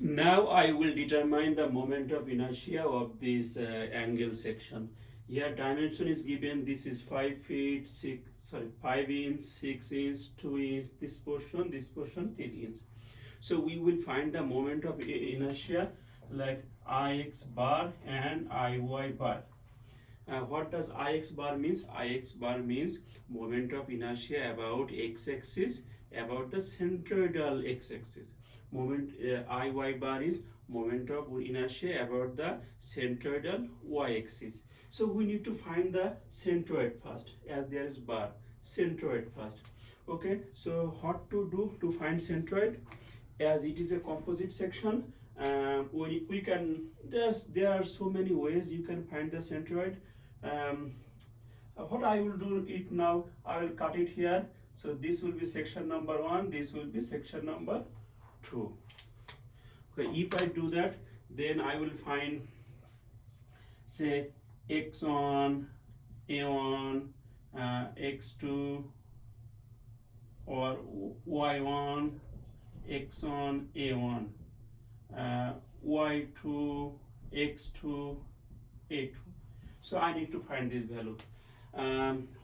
Now I will determine the moment of inertia of this angle section. Here dimension is given. This is 5 feet 6, sorry, 5 inch, 6 inch, 2 inch. This portion 3 inch. So we will find the moment of inertia like Ix bar and Iy bar. What does Ix bar means? Ix bar means moment of inertia about x-axis, about the centroidal x-axis. Moment Iy bar is moment of inertia about the centroidal y-axis. So we need to find the centroid first, as there is bar. Centroid first. Okay. So what to do to find centroid? As it is a composite section, we can there are so many ways you can find the centroid. um, what I will do it now, I will cut it here. So this will be section number 1, this will be section number 2. Okay, if I do that, then I will find, say, x1, a1, x2, or y1, x1, a1, y2, x2, a2. So I need to find this value.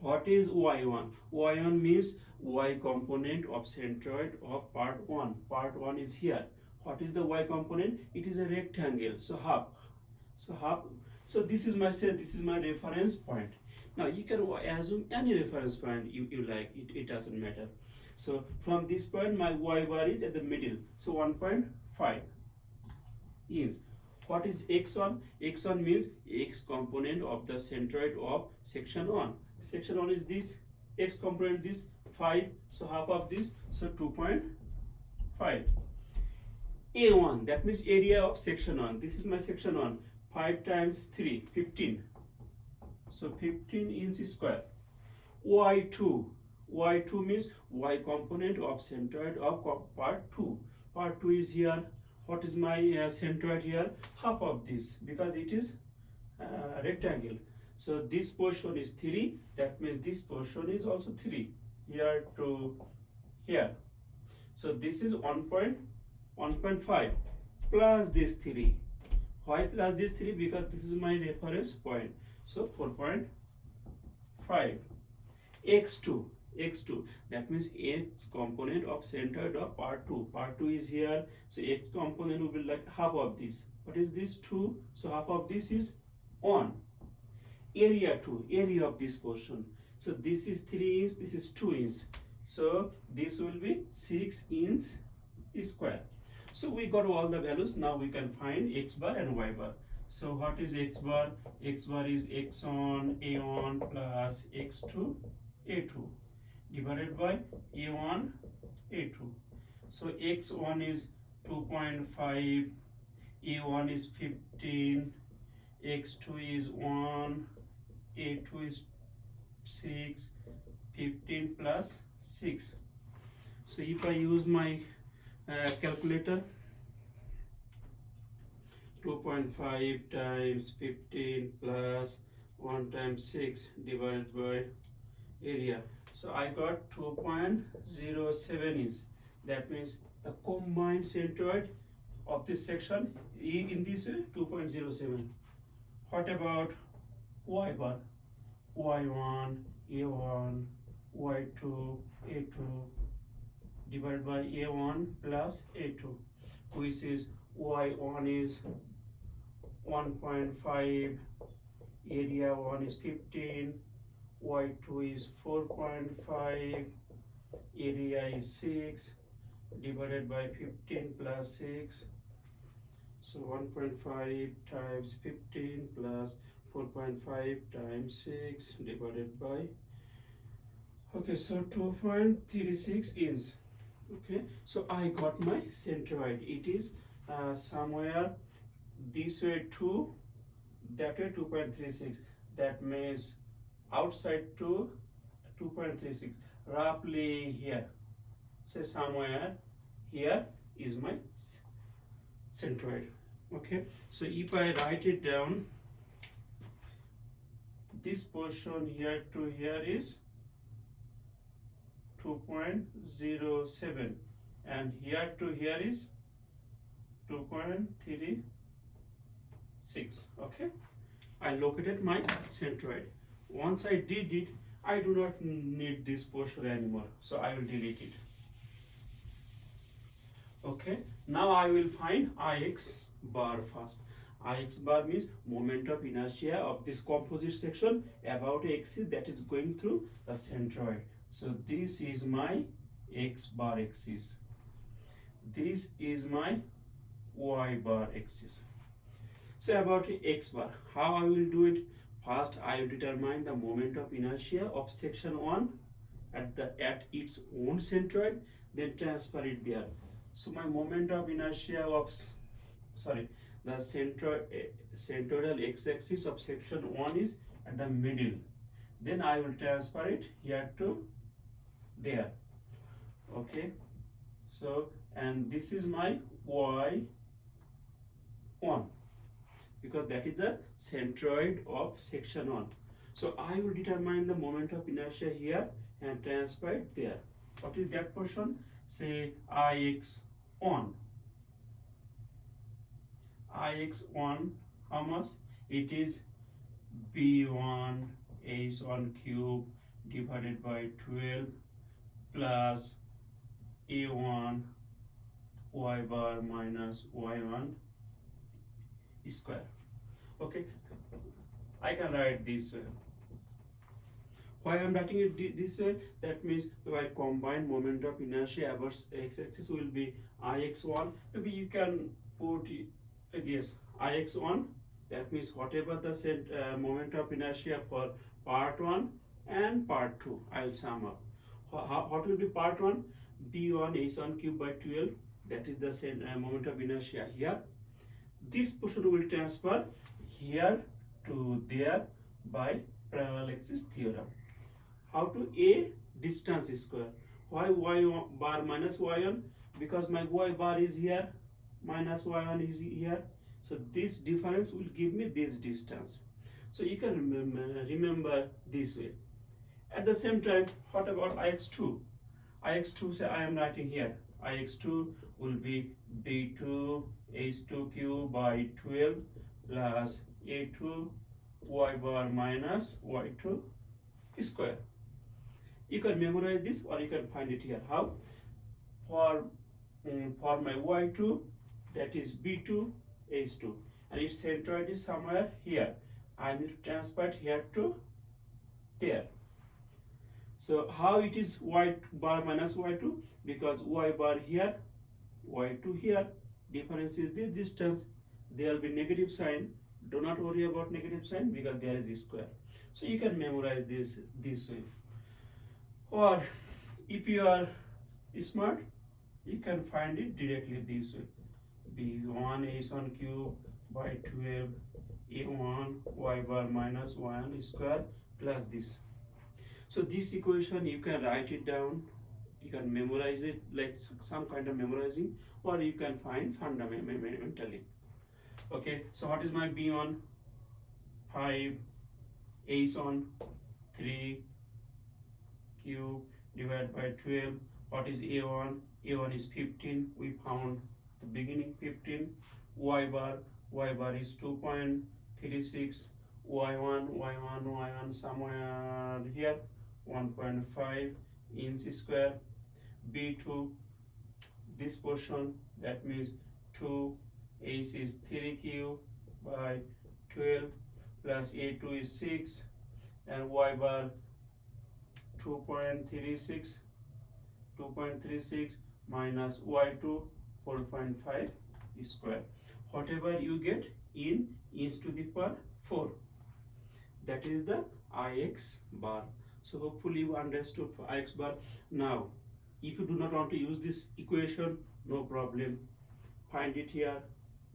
What is y1? Y1 means y component of centroid of part 1. Part 1 is here. What is the y component? It is a rectangle. So half. So half. So this is my reference point. Now you can assume any reference point you like. It doesn't matter. So from this point, my y bar is at the middle. So 1.5 is. What is x1? X1 means x component of the centroid of section 1. Section 1 is this, x component this 5, so half of this, so 2.5. A1, that means area of section 1. This is my section 1. 5 times 3, 15. So 15 inch square. Y2. Y2 means y component of centroid of part 2. Part 2 is here. What is my centroid here? Half of this, because it is rectangle. So this portion is 3. That means this portion is also 3. Here to here. So this is 1.5 plus this 3. Why plus this 3? Because this is my reference point. So 4.5. x2. X2, that means x component of centroid of part 2. Part 2 is here, so x component will be like half of this. What is this? 2. So half of this is 1. Area 2, area of this portion. So this is 3 inch, this is 2 inch. So this will be 6 inch square. So we got all the values. Now we can find x bar and y bar. So what is x bar? X bar is x1, a1 plus x2, a2. Divided by a1, a2. So x1 is 2.5, a1 is 15, x2 is 1, a2 is 6, 15 plus 6. So if I use my calculator, 2.5 times 15 plus 1 times 6 divided by area. So I got 2.07 is. That means the combined centroid of this section in this way 2.07. What about y bar? Y1, A1, Y2, A2 divided by A1 plus A2, which is Y1 is 1.5, area 1 is 15, y2 is 4.5, area is 6, divided by 15 plus 6. So 1.5 times 15 plus 4.5 times 6 divided by, okay, so 2.36 inch. Okay, so I got my centroid. It is somewhere this way 2, that way 2.36. That means outside to 2.36, roughly here, say somewhere here is my centroid. Okay, so if I write it down, this portion here to here is 2.07, and here to here is 2.36. Okay, I located my centroid. Once I did it, I do not need this portion anymore, so I will delete it. Okay, now I will find Ix bar first. Ix bar means moment of inertia of this composite section about a axis that is going through the centroid. So this is my x bar axis. This is my y bar axis. So about x bar, how I will do it? First, I will determine the moment of inertia of section 1 at its own centroid, then transfer it there. So my moment of inertia of the centroidal x-axis of section 1 is at the middle. Then I will transfer it here to there. Okay. So and this is my y1 because that is the centroid of section 1. So I will determine the moment of inertia here and transfer it there. What is that portion? Say Ix1. Ix1, how much? It is B1 H1 cube divided by 12 plus A1 y bar minus y1 square. Okay, I can write this way. Why I am writing it this way? That means if I combine moment of inertia about x-axis will be Ix1. Maybe you can put yes Ix1. That means whatever the moment of inertia for part 1 and part 2, I will sum up. What will be part 1? B1 H1 cube by 12. That is the moment of inertia here. This portion will transfer here to there by parallel axis theorem. How to A distance square? Why y bar minus y1? Because my y bar is here, minus y1 is here. So this difference will give me this distance. So you can remember this way. At the same time, what about Ix2? Ix2, say I am writing here. Ix2 will be B2 H2 cube by 12 plus A2 y bar minus y2 square. You can memorize this or you can find it here. How? For my y2, that is B2 H2 and its centroid is somewhere here. I need to transfer it here to there. So how it is y bar minus y2? Because y bar here, y2 here, difference is this distance. There will be negative sign. Do not worry about negative sign because there is a square. So you can memorize this way. Or if you are smart, you can find it directly this way. B1 H1 cube by 12 A1 y bar minus y1 square plus this. So this equation you can write it down, you can memorize it like some kind of memorizing, or you can find fundamentally. Okay, so what is my B1? 5 H1 3 cube divided by 12. What is A1? A1 is 15. We found the beginning 15. Y bar is 2.36. Y1 somewhere here 1.5 inch square. B2, this portion, that means 2 H is 3 cube by 12 plus A2 is 6 and y bar 2.36 minus y2 4.5 square. Whatever you get in inch to the power 4. That is the Ix bar. So hopefully you understood for Ix bar. Now, if you do not want to use this equation, no problem. Find it here.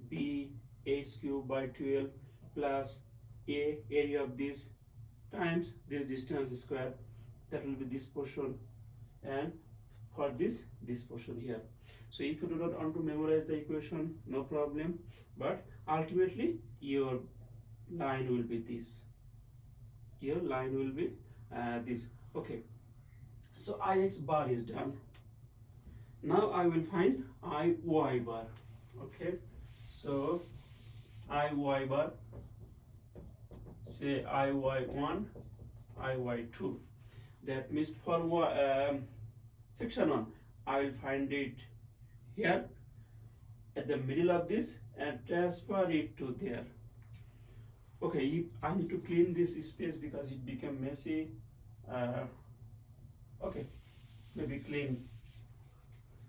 B H cube by 12 plus A area of this times this distance square. That will be this portion, and for this portion here. So if you do not want to memorize the equation, no problem. But ultimately your line will be this. Your line will be this. Okay. So Ix bar is done. Now I will find Iy bar. Okay, so iy bar, say iy1, iy2. That means for section 1, I will find it here at the middle of this and transfer it to there. Okay, if I need to clean this space because it became messy. Okay, maybe clean.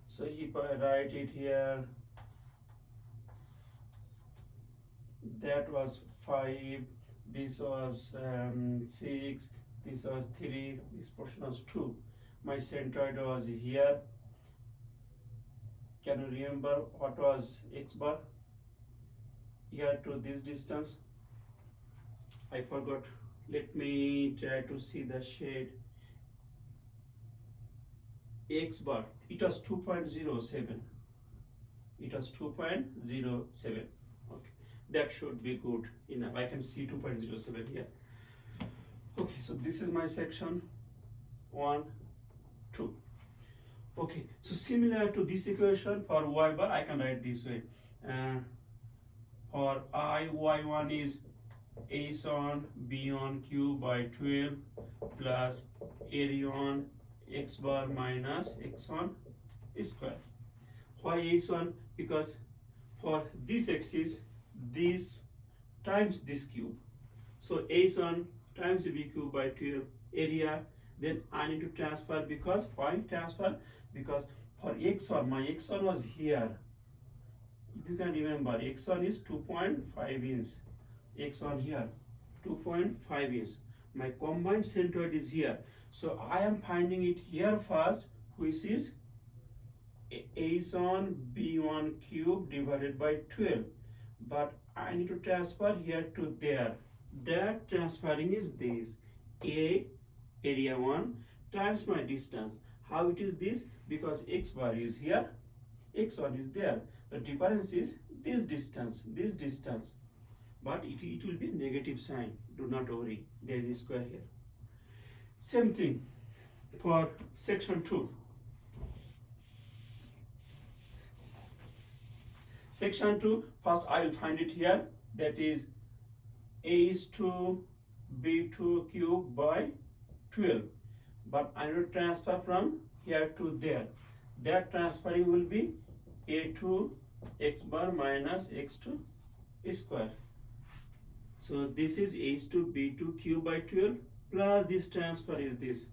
So if I write it here, that was 5, this was 6, this was 3, this portion was 2. My centroid was here. Can you remember what was x bar? Here to this distance. I forgot. Let me try to see the shade. X bar, it was 2.07. It was 2.07. Okay, that should be good enough. I can see 2.07 here. Okay, so this is my section 1, 2. Okay, so similar to this equation for y bar, I can write this way. For I, y1 is a on b on q by 12 plus area on x bar minus x on square. Why a on? Because for this axis, this times this cube. So a on times b cube by 12 area. Then I need to transfer, because why transfer? Because for x1, my x1 was here. If you can remember, x1 is 2.5 inch. x1 here, 2.5 inch. My combined centroid is here. So I am finding it here first, which is a on b1 cube divided by 12. But I need to transfer here to there. That transferring is this. A, area 1, times my distance. How it is this? Because x bar is here, x1 is there. The difference is this distance, but it will be negative sign. Do not worry, there is a square here. Same thing for section 2. Section 2, first I will find it here, that is a is to b2 cube by 12. But I will transfer from here to there. That transferring will be a2 x bar minus x2 square. So this is a to b2 cube by 12 plus this transfer is this.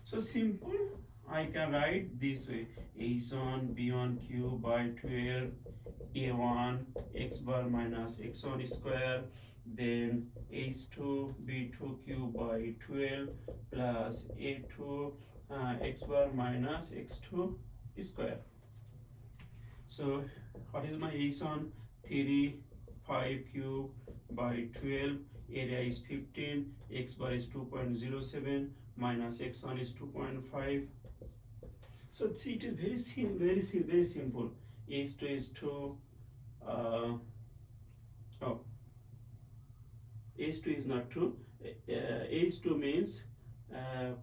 So simple, I can write this way: a on b on cube by 12 a1 x bar minus x1 square, then h2 b2 cube by 12 plus a2 x bar minus x2 square. So what is my h on? 3 5 cube by 12, area is 15, x bar is 2.07 minus x1 is 2.5. So see, it is very simple. H2 is 2. H2 is not 2. H2 means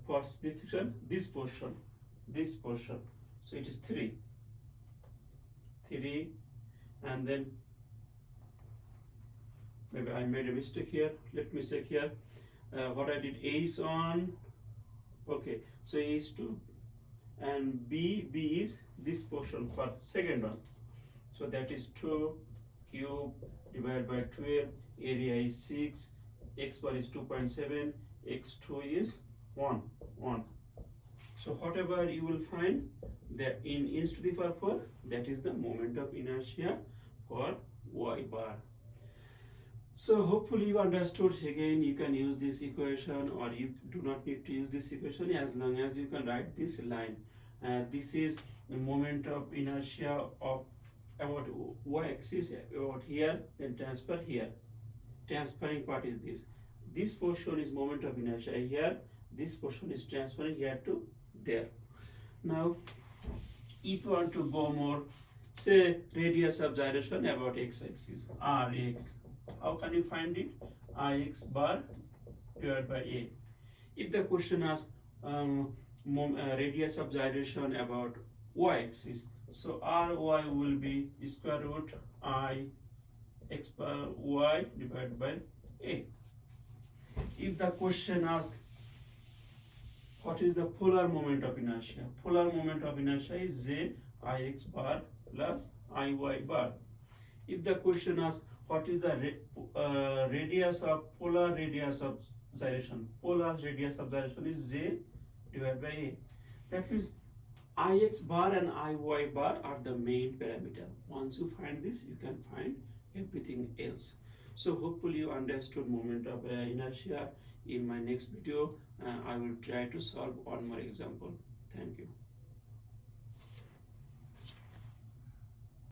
for this section, this portion. So it is 3, and then maybe I made a mistake here. Let me check here. What I did, A is on. Okay, so A is 2, and B is this portion for second one. So that is 2 cube divided by 12. Area is 6. X bar is 2.7. X2 is 1. So whatever you will find that in inch to the power 4, that is the moment of inertia for y bar. So hopefully you understood. Again, you can use this equation, or you do not need to use this equation as long as you can write this line. This is the moment of inertia of about y-axis, about here, then transfer here. Transferring part is this. This portion is moment of inertia here. This portion is transferring here to there. Now, if you want to go more, say radius of gyration about x-axis, Rx. How can you find it? Ix bar divided by A. If the question asks radius of gyration about y-axis, So Ry will be square root I x bar y divided by a. If the question asks what is the polar moment of inertia, polar moment of inertia is j ix bar plus iy bar. If the question asks what is the radius of polar radius of gyration, polar radius of gyration is j divided by a. That means ix bar and iy bar are the main parameter. Once you find this, you can find everything else. So hopefully you understood moment of inertia. In my next video, I will try to solve one more example. Thank you.